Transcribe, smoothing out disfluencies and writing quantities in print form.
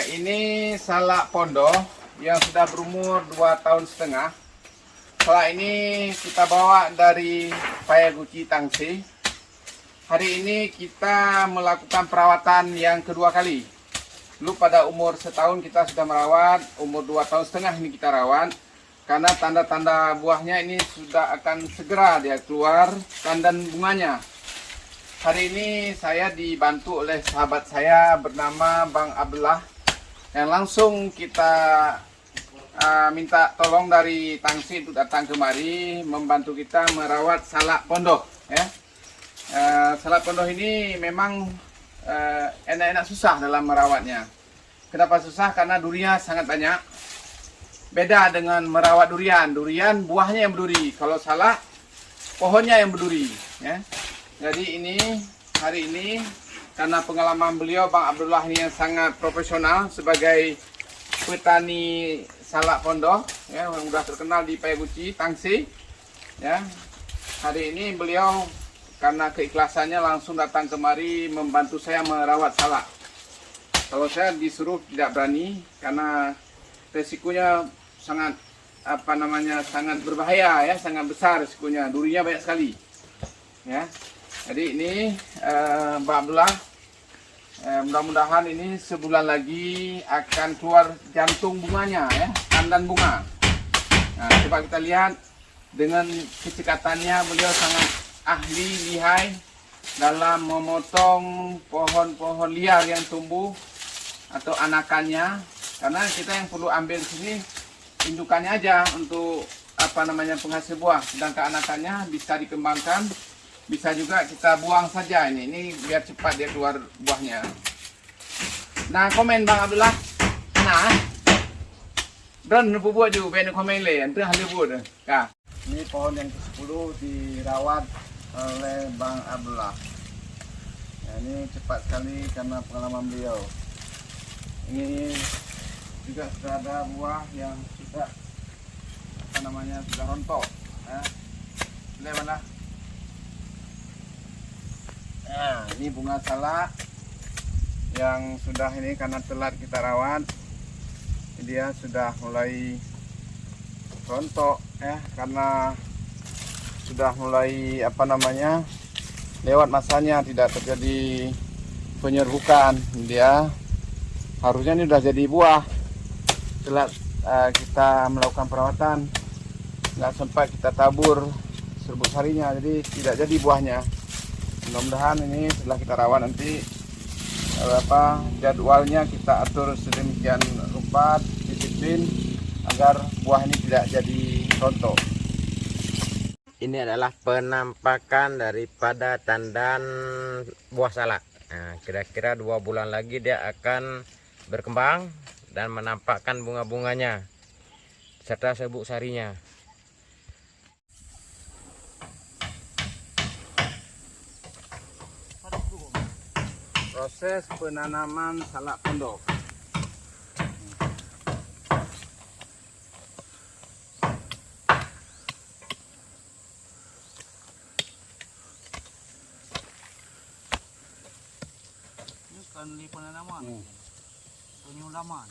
Ini salak pondok yang sudah berumur 2,5 tahun. Salak ini kita bawa dari Payaguchi Tangsel. Hari ini kita melakukan perawatan yang kedua kali. Dulu pada umur setahun kita sudah merawat, umur 2,5 tahun ini kita rawat. Karena tanda-tanda buahnya ini sudah akan segera dia keluar tandan bunganya. Hari ini saya dibantu oleh sahabat saya bernama Bang Abdullah. Yang langsung kita minta tolong dari Tangsel untuk datang kemari membantu kita merawat salak pondok. Ya. Salak pondok ini memang enak-enak susah dalam merawatnya. Kenapa susah? Karena durinya sangat banyak. Beda dengan merawat durian. Durian buahnya yang berduri. Kalau salak pohonnya yang berduri. Ya. Jadi hari ini karena pengalaman beliau Bang Abdullah ini yang sangat profesional sebagai petani salak pondok, ya, yang sudah terkenal di Payaguchi Tangsel. Ya. Hari ini beliau karena keikhlasannya langsung datang kemari membantu saya merawat salak. Kalau saya disuruh tidak berani karena resikonya sangat sangat berbahaya, ya, sangat besar resikonya. Durinya banyak sekali. Ya. Jadi ini Mbak Abdullah, mudah-mudahan ini sebulan lagi akan keluar jantung bunganya, ya, tandan bunga. Nah, coba kita lihat dengan kecekatannya beliau sangat ahli, lihai dalam memotong pohon-pohon liar yang tumbuh atau anakannya. Karena kita yang perlu ambil sini indukannya aja untuk penghasil buah, sedangkan anakannya bisa dikembangkan. Bisa juga kita buang saja ini biar cepat dia keluar buahnya. Nah, komen Bang Abdullah. Nah, Bron buat juga pengen komen le, nanti hal buat. Kah. Ini pohon yang ke-10 dirawat oleh Bang Abdullah. Nah, ini cepat sekali karena pengalaman beliau. Ini juga sudah ada buah yang sudah sudah rontok. Lihat mana? Nah, ini bunga salak yang sudah ini karena telat kita rawat, dia sudah mulai rontok, ya, karena sudah mulai lewat masanya, tidak terjadi penyerbukan. Dia harusnya ini sudah jadi buah, telat kita melakukan perawatan, nggak sempat kita tabur serbuk sarinya, jadi tidak jadi buahnya. Mudah-mudahan ini setelah kita rawat nanti jadwalnya kita atur sedemikian rupa, disiplin agar buah ini tidak jadi rontok. Ini adalah penampakan daripada tandan buah salak. Nah, kira-kira 2 bulan lagi dia akan berkembang dan menampakkan bunga-bunganya serta serbuk sarinya. Proses penanaman salak pondok. Ini kan penanaman, penyulaman.